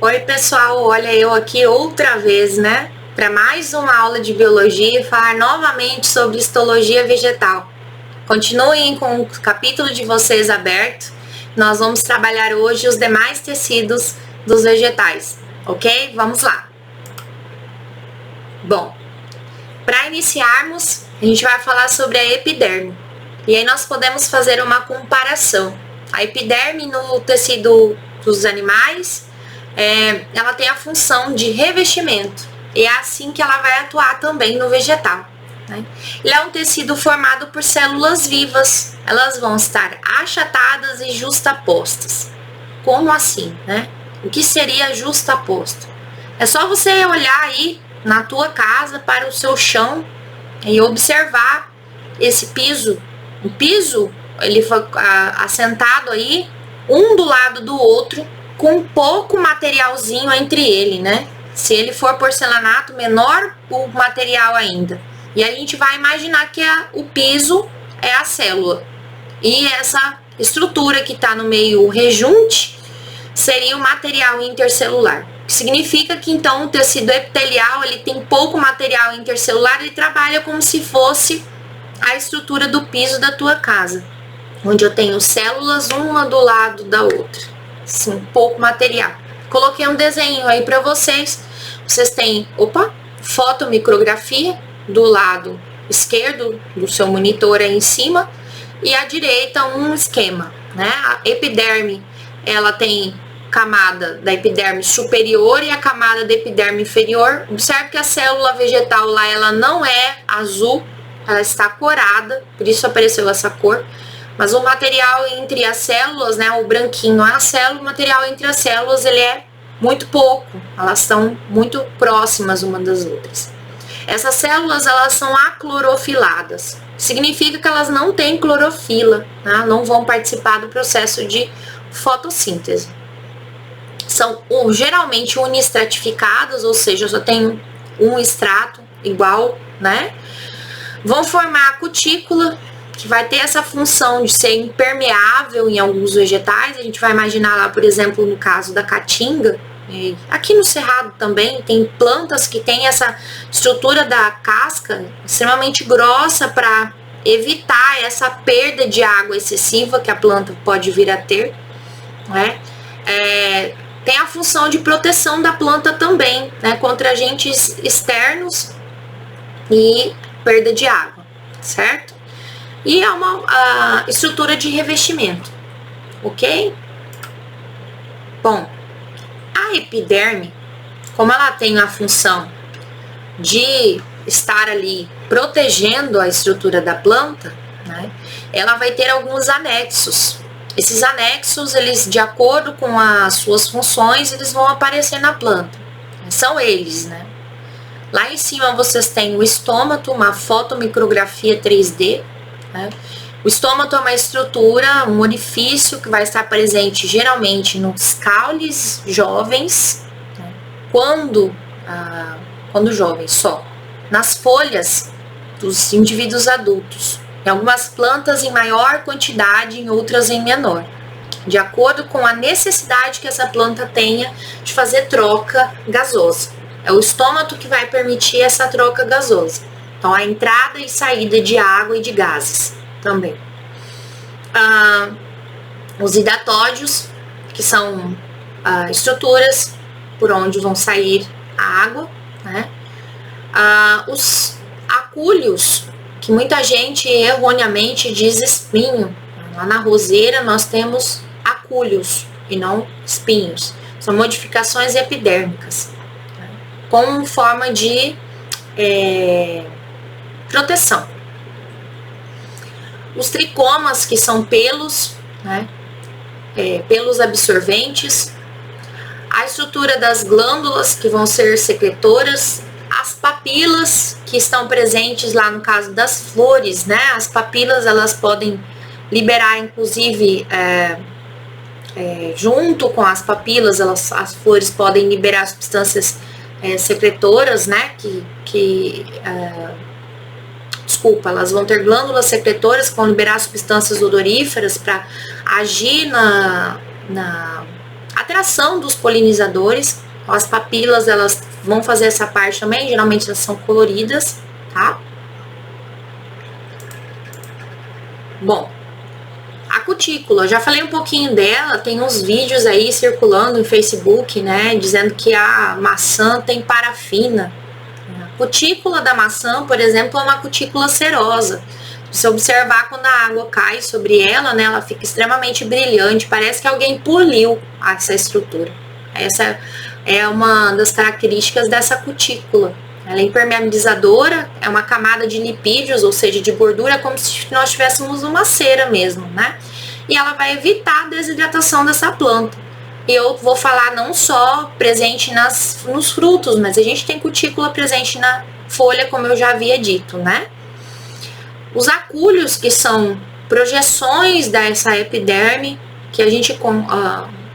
Oi pessoal, olha eu aqui outra vez, né? Para mais uma aula de biologia e falar novamente sobre histologia vegetal. Continuem com o capítulo de vocês aberto. Nós vamos trabalhar hoje os demais tecidos dos vegetais, ok? Vamos lá. Bom, para iniciarmos, a gente vai falar sobre a epiderme. E aí nós podemos fazer uma comparação. A epiderme no tecido dos animais, ela tem a função de revestimento. E é assim que ela vai atuar também no vegetal. Né? Ele é um tecido formado por células vivas. Elas vão estar achatadas e justapostas. Como assim, né? O que seria justaposto? É só você olhar aí na tua casa para o seu chão e observar esse piso. O piso, ele foi assentado aí, um do lado do outro, com pouco materialzinho entre ele, né? Se ele for porcelanato, menor o material ainda. E a gente vai imaginar que o piso é a célula. E essa estrutura que está no meio, o rejunte, seria o material intercelular. Significa que então o tecido epitelial, ele tem pouco material intercelular, ele trabalha como se fosse a estrutura do piso da tua casa, onde eu tenho células uma do lado da outra. Sim, pouco material. Coloquei um desenho aí para vocês. Vocês têm, fotomicrografia do lado esquerdo do seu monitor aí em cima e à direita um esquema, né? A epiderme, ela tem camada da epiderme superior e a camada da epiderme inferior. Observe que a célula vegetal lá, ela não é azul, ela está corada, por isso apareceu essa cor. Mas o material entre as células, né, o branquinho é a célula, o material entre as células, ele é muito pouco, elas estão muito próximas uma das outras. Essas células, elas são aclorofiladas, significa que elas não têm clorofila, né, não vão participar do processo de fotossíntese. São geralmente unistratificadas, ou seja, só tem um estrato igual, né? Vão formar a cutícula, que vai ter essa função de ser impermeável em alguns vegetais. A gente vai imaginar lá, por exemplo, no caso da caatinga, aqui no cerrado também, tem plantas que têm essa estrutura da casca extremamente grossa para evitar essa perda de água excessiva que a planta pode vir a ter, né? Tem a função de proteção da planta também, né, contra agentes externos e perda de água, certo? E é uma estrutura de revestimento, ok? Bom, a epiderme, como ela tem a função de estar ali protegendo a estrutura da planta, né, ela vai ter alguns anexos. Esses anexos, eles, de acordo com as suas funções, eles vão aparecer na planta. São eles, né? Lá em cima vocês têm o estômato, uma fotomicrografia 3D. Né? O estômato é uma estrutura, um orifício que vai estar presente geralmente nos caules jovens, né? Quando jovens só, nas folhas dos indivíduos adultos. Em algumas plantas em maior quantidade, em outras em menor, de acordo com a necessidade que essa planta tenha de fazer troca gasosa. É o estômato que vai permitir essa troca gasosa. Então, a entrada e saída de água e de gases também. Os hidatódios, que são estruturas por onde vão sair a água, né? Os acúlios, que muita gente erroneamente diz espinho. Lá na roseira nós temos acúlios e não espinhos. São modificações epidérmicas, né, como forma de proteção. Os tricomas, que são pelos, né, pelos absorventes. A estrutura das glândulas, que vão ser secretoras. As papilas, que estão presentes lá no caso das flores, né? As papilas, elas podem liberar, inclusive, junto com as papilas, as flores podem liberar substâncias secretoras, né? Elas vão ter glândulas secretoras que vão liberar substâncias odoríferas para agir atração dos polinizadores. As papilas, elas vão fazer essa parte também, geralmente elas são coloridas, tá? Bom, a cutícula, já falei um pouquinho dela, tem uns vídeos aí circulando no Facebook, né, dizendo que a maçã tem parafina. A cutícula da maçã, por exemplo, é uma cutícula cerosa. Se você observar, quando a água cai sobre ela, né, ela fica extremamente brilhante, parece que alguém poliu essa estrutura. Essa é uma das características dessa cutícula. Ela é impermeabilizadora, é uma camada de lipídios, ou seja, de gordura, como se nós tivéssemos uma cera mesmo, né? E ela vai evitar a desidratação dessa planta. E eu vou falar não só presente nos frutos, mas a gente tem cutícula presente na folha, como eu já havia dito, né? Os acúlios, que são projeções dessa epiderme, que a gente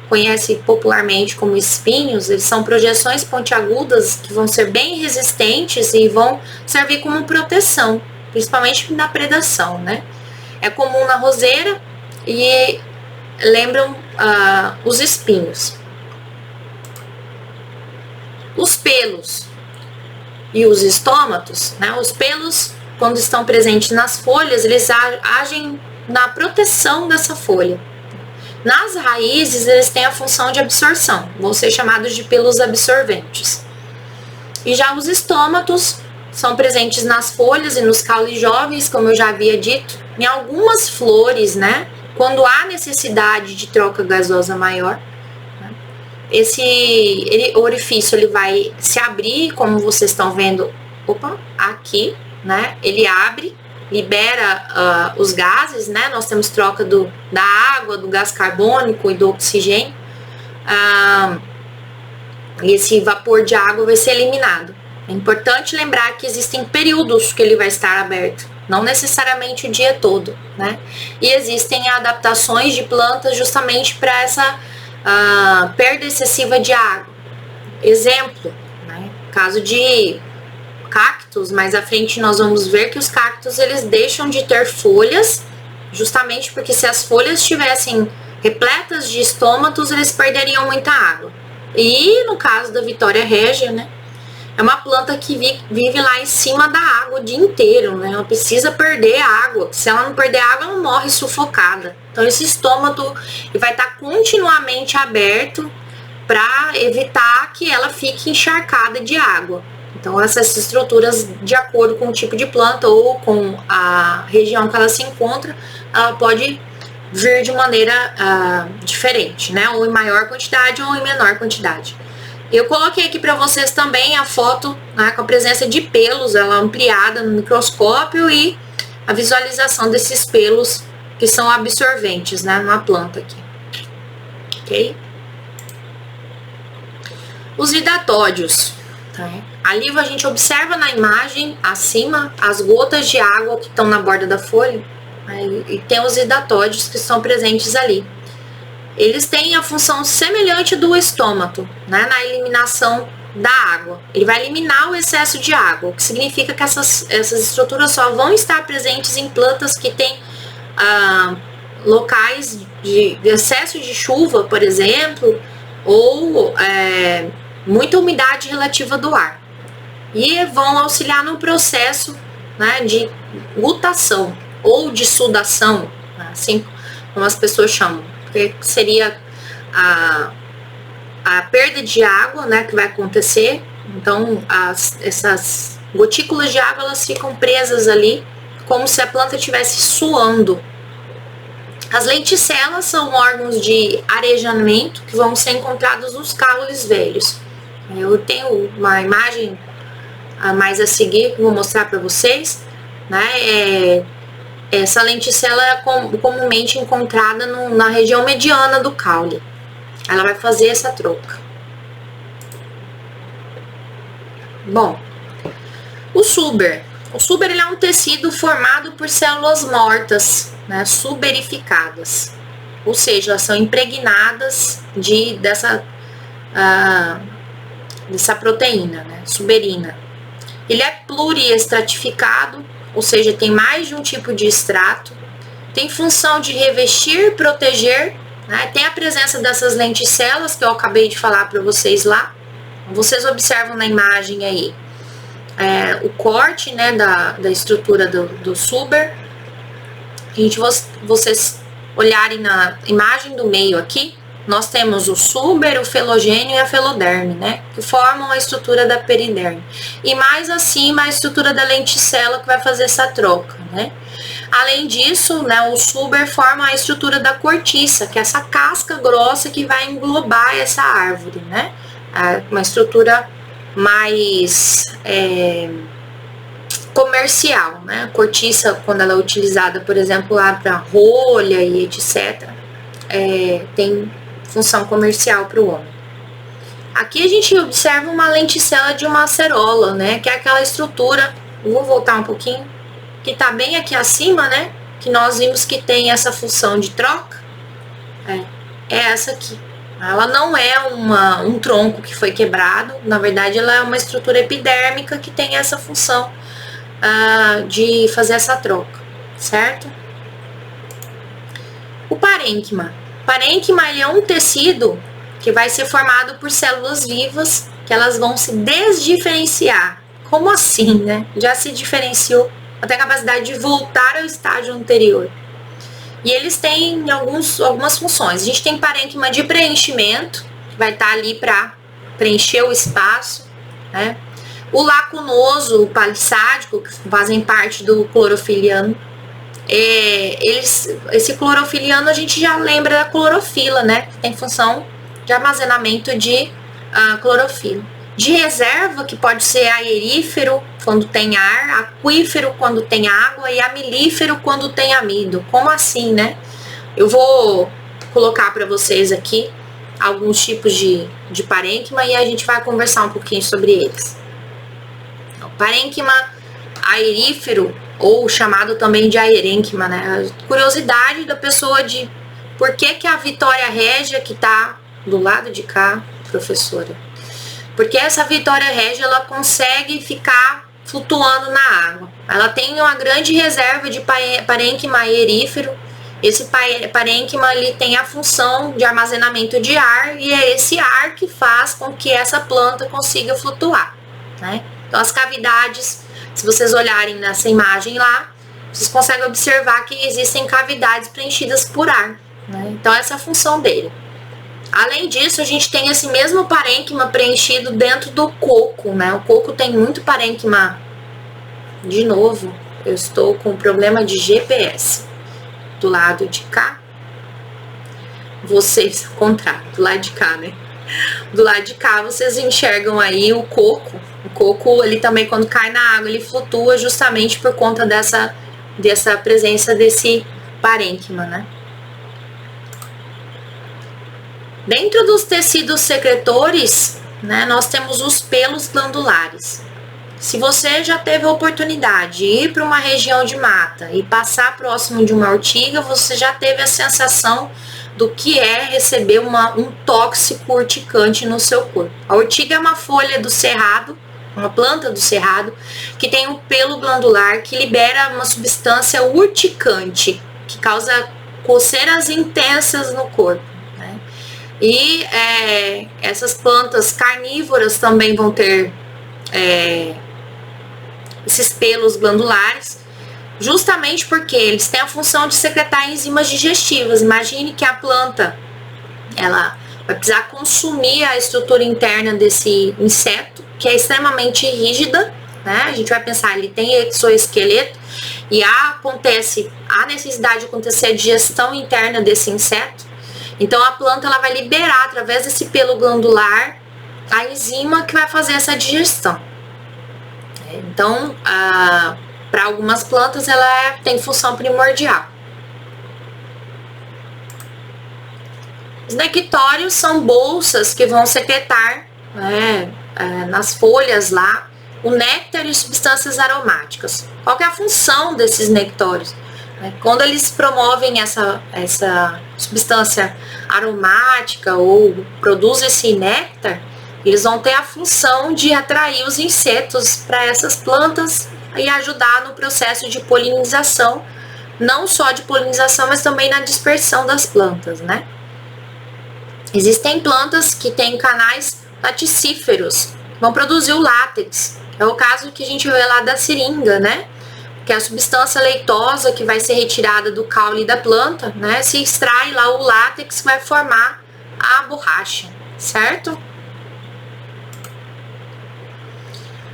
conhece popularmente como espinhos, eles são projeções pontiagudas que vão ser bem resistentes e vão servir como proteção, principalmente na predação, né? É comum na roseira e lembram os espinhos. Os pelos e os estômatos, né? Os pelos, quando estão presentes nas folhas, eles agem na proteção dessa folha. Nas raízes, eles têm a função de absorção, vão ser chamados de pelos absorventes. E já os estômatos são presentes nas folhas e nos caules jovens, como eu já havia dito, em algumas flores, né? Quando há necessidade de troca gasosa maior, né? Esse orifício ele vai se abrir, como vocês estão vendo, aqui, né? Ele abre, libera os gases, né? Nós temos troca da água, do gás carbônico e do oxigênio. E esse vapor de água vai ser eliminado. É importante lembrar que existem períodos que ele vai estar aberto, não necessariamente o dia todo, né? E existem adaptações de plantas justamente para essa perda excessiva de água. Exemplo, né? Caso de cactos, mais à frente nós vamos ver que os cactos eles deixam de ter folhas, justamente porque se as folhas estivessem repletas de estômatos, eles perderiam muita água. E no caso da Vitória Régia, né, é uma planta que vive lá em cima da água o dia inteiro, né? Ela precisa perder água. Se ela não perder água, ela morre sufocada. Então esse estômago vai estar continuamente aberto para evitar que ela fique encharcada de água. Então essas estruturas, de acordo com o tipo de planta ou com a região que ela se encontra, ela pode vir de maneira diferente, né? Ou em maior quantidade ou em menor quantidade. Eu coloquei aqui para vocês também a foto, né, com a presença de pelos, ela ampliada no microscópio e a visualização desses pelos que são absorventes, né, na planta aqui. Ok? Os idatódios. Tá? Ali a gente observa na imagem, acima, as gotas de água que estão na borda da folha, né, e tem os idatódios que estão presentes ali. Eles têm a função semelhante do estômato, né, na eliminação da água. Ele vai eliminar o excesso de água, o que significa que essas estruturas só vão estar presentes em plantas que têm locais de excesso de chuva, por exemplo, ou muita umidade relativa do ar. E vão auxiliar no processo, né, de gutação ou de sudação, assim como as pessoas chamam. Que seria a perda de água, né, que vai acontecer. Então essas gotículas de água elas ficam presas ali como se a planta estivesse suando. As lenticelas são órgãos de arejamento que vão ser encontrados nos caules velhos. Eu tenho uma imagem mais a seguir que eu vou mostrar para vocês, né? Essa lenticela é comumente encontrada na região mediana do caule. Ela vai fazer essa troca. Bom, o suber. O suber ele é um tecido formado por células mortas, né, suberificadas. Ou seja, elas são impregnadas dessa proteína, né, suberina. Ele é pluriestratificado, ou seja, tem mais de um tipo de extrato, tem função de revestir, proteger né? Tem a presença dessas lenticelas que eu acabei de falar para vocês lá. Vocês observam na imagem aí o corte, né, da estrutura do suber. Vocês olharem na imagem do meio aqui, nós temos o suber, o felogênio e a feloderme, né, que formam a estrutura da periderme. E mais acima a estrutura da lenticela que vai fazer essa troca, né. Além disso, né, o suber forma a estrutura da cortiça, que é essa casca grossa que vai englobar essa árvore, né. Uma estrutura mais comercial, né? A cortiça, quando ela é utilizada, por exemplo, lá para rolha e etc., tem função comercial para o homem. Aqui a gente observa uma lenticela de uma acerola, né? Que é aquela estrutura, vou voltar um pouquinho, que está bem aqui acima, né? Que nós vimos que tem essa função de troca. É essa aqui. Ela não é um tronco que foi quebrado, na verdade ela é uma estrutura epidérmica que tem essa função de fazer essa troca, certo? O parênquima. O parênquima ele é um tecido que vai ser formado por células vivas, que elas vão se desdiferenciar. Como assim, né? Já se diferenciou, até a capacidade de voltar ao estágio anterior. E eles têm algumas funções. A gente tem parênquima de preenchimento, que vai estar ali para preencher o espaço, né? O lacunoso, o palissádico, que fazem parte do clorofiliano. Esse clorofiliano a gente já lembra da clorofila, né? Que tem função de armazenamento de clorofila. De reserva, que pode ser aerífero, quando tem ar, aquífero, quando tem água, e amilífero, quando tem amido. Como assim, né? Eu vou colocar para vocês aqui alguns tipos de parênquima e a gente vai conversar um pouquinho sobre eles. O parênquima aerífero, ou chamado também de aerênquima, né? A curiosidade da pessoa de por que a Vitória Régia, que está do lado de cá, professora, porque essa Vitória Régia ela consegue ficar flutuando na água. Ela tem uma grande reserva de parênquima aerífero. Esse parênquima ele tem a função de armazenamento de ar e é esse ar que faz com que essa planta consiga flutuar, né? Então as cavidades, se vocês olharem nessa imagem lá, vocês conseguem observar que existem cavidades preenchidas por ar, né? Então essa é a função dele. Além disso, a gente tem esse mesmo parênquima preenchido dentro do coco, né? O coco tem muito parênquima. De novo, eu estou com problema de GPS. Do lado de cá, vocês, contrário, do lado de cá, né? Do lado de cá, vocês enxergam aí o coco. O coco, ele também, quando cai na água, ele flutua justamente por conta dessa presença desse parênquima, né? Dentro dos tecidos secretores, né, nós temos os pelos glandulares. Se você já teve a oportunidade de ir para uma região de mata e passar próximo de uma ortiga, você já teve a sensação do que é receber um tóxico urticante no seu corpo. A ortiga é uma folha do cerrado, uma planta do cerrado, que tem um pelo glandular que libera uma substância urticante, que causa coceiras intensas no corpo. E essas plantas carnívoras também vão ter esses pelos glandulares, justamente porque eles têm a função de secretar enzimas digestivas. Imagine que a planta ela vai precisar consumir a estrutura interna desse inseto, que é extremamente rígida, né? A gente vai pensar, ele tem exoesqueleto e há necessidade de acontecer a digestão interna desse inseto. Então a planta ela vai liberar através desse pelo glandular a enzima que vai fazer essa digestão. Então, para algumas plantas ela tem função primordial. Os nectórios são bolsas que vão secretar, né, nas folhas lá o néctar e substâncias aromáticas. Qual que é a função desses nectórios? Quando eles promovem essa substância aromática ou produzem esse néctar, eles vão ter a função de atrair os insetos para essas plantas e ajudar no processo de polinização, não só de polinização, mas também na dispersão das plantas, né? Existem plantas que têm canais laticíferos, que vão produzir o látex. É o caso que a gente vê lá da seringa, né? Que é a substância leitosa que vai ser retirada do caule da planta, né? Se extrai lá o látex que vai formar a borracha, certo?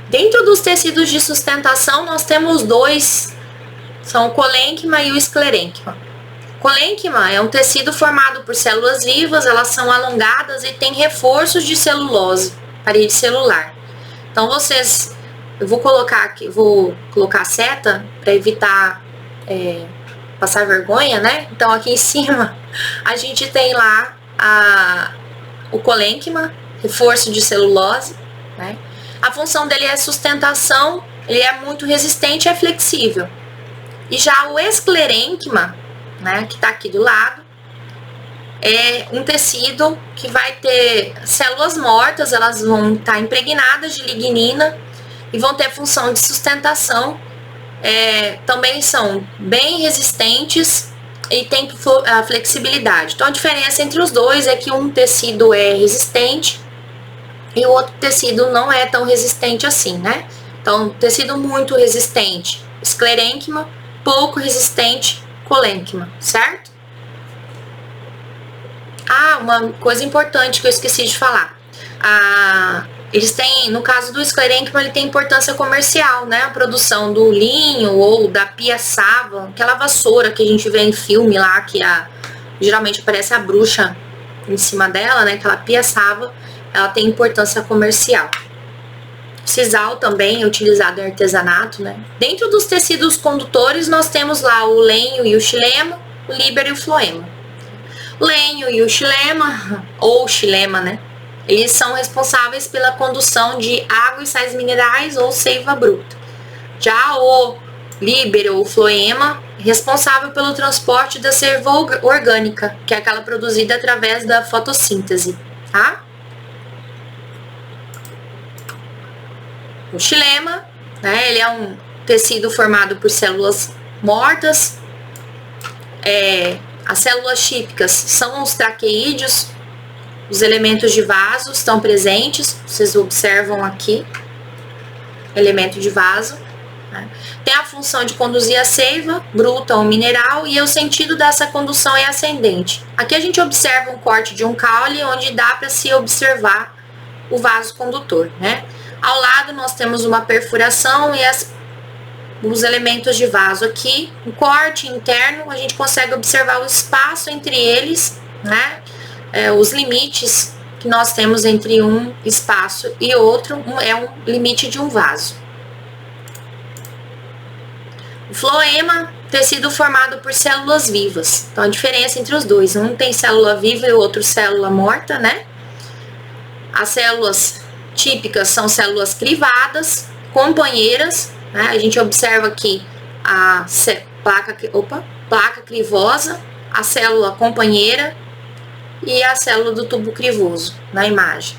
Dentro dos tecidos de sustentação, nós temos dois, são o colênquima e o esclerênquima. Colênquima é um tecido formado por células vivas, elas são alongadas e tem reforços de celulose, parede celular. Então vocês, eu vou colocar a seta para evitar passar vergonha, né? Então aqui em cima a gente tem lá o colênquima, reforço de celulose, né? A função dele é sustentação, ele é muito resistente e é flexível. E já o esclerênquima, né, que está aqui do lado, é um tecido que vai ter células mortas, elas vão estar impregnadas de lignina e vão ter função de sustentação. Também são bem resistentes e tem a flexibilidade. Então a diferença entre os dois é que um tecido é resistente e o outro tecido não é tão resistente assim, né? Então, tecido muito resistente, esclerênquima, pouco resistente, colênquima, certo? Uma coisa importante que eu esqueci de falar. Eles têm, no caso do esclerênquima, ele tem importância comercial, né? A produção do linho ou da piaçava, aquela vassoura que a gente vê em filme lá, que geralmente aparece a bruxa em cima dela, né? Aquela piaçava, ela tem importância comercial. O sisal também é utilizado em artesanato, né? Dentro dos tecidos condutores, nós temos lá o lenho e o xilema, o líbero e o floema. O lenho e o xilema, ou xilema, né? Eles são responsáveis pela condução de água e sais minerais ou seiva bruta. Já o líbero ou floema, responsável pelo transporte da seiva orgânica, que é aquela produzida através da fotossíntese, tá? O xilema, né, ele é um tecido formado por células mortas. As células típicas são os traqueídeos, os elementos de vaso estão presentes, vocês observam aqui, elemento de vaso, né? Tem a função de conduzir a seiva bruta ou mineral e o sentido dessa condução é ascendente. Aqui a gente observa um corte de um caule onde dá para se observar o vaso condutor, né? Ao lado nós temos uma perfuração e os elementos de vaso aqui, um corte interno, a gente consegue observar o espaço entre eles, né? Os limites que nós temos entre um espaço e outro é um limite de um vaso. O floema, tecido formado por células vivas. Então a diferença entre os dois, um tem célula viva e o outro célula morta, né? As células típicas são células crivadas, companheiras, né? A gente observa aqui a placa crivosa, a célula companheira e a célula do tubo crivoso na imagem.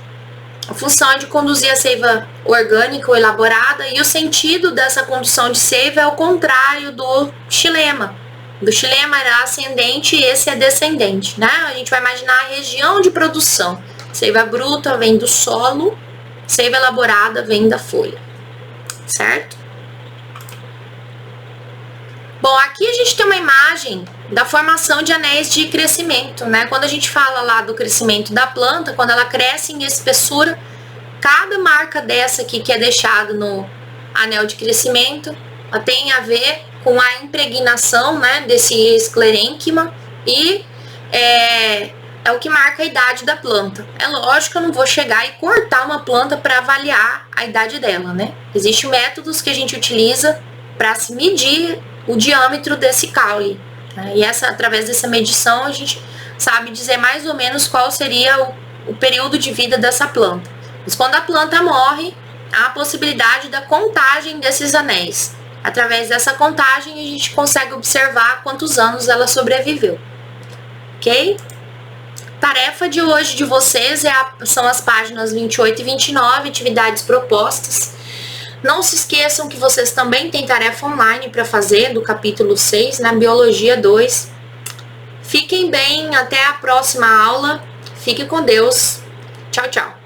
A função é de conduzir a seiva orgânica ou elaborada e o sentido dessa condução de seiva é o contrário do xilema. Do xilema era ascendente e esse é descendente, né? A gente vai imaginar a região de produção. Seiva bruta vem do solo, seiva elaborada vem da folha, certo? Bom, aqui a gente tem uma imagem da formação de anéis de crescimento, né? Quando a gente fala lá do crescimento da planta, quando ela cresce em espessura, cada marca dessa aqui que é deixada no anel de crescimento, ela tem a ver com a impregnação, né, desse esclerênquima e é o que marca a idade da planta. É lógico que eu não vou chegar e cortar uma planta para avaliar a idade dela, né? Existem métodos que a gente utiliza para se medir o diâmetro desse caule, né? E através dessa medição a gente sabe dizer mais ou menos qual seria o período de vida dessa planta. Mas quando a planta morre, há a possibilidade da contagem desses anéis. Através dessa contagem a gente consegue observar quantos anos ela sobreviveu, ok? Tarefa de hoje de vocês são as páginas 28 e 29, atividades propostas. Não se esqueçam que vocês também têm tarefa online para fazer do capítulo 6, na Biologia 2. Fiquem bem, até a próxima aula. Fique com Deus. Tchau, tchau.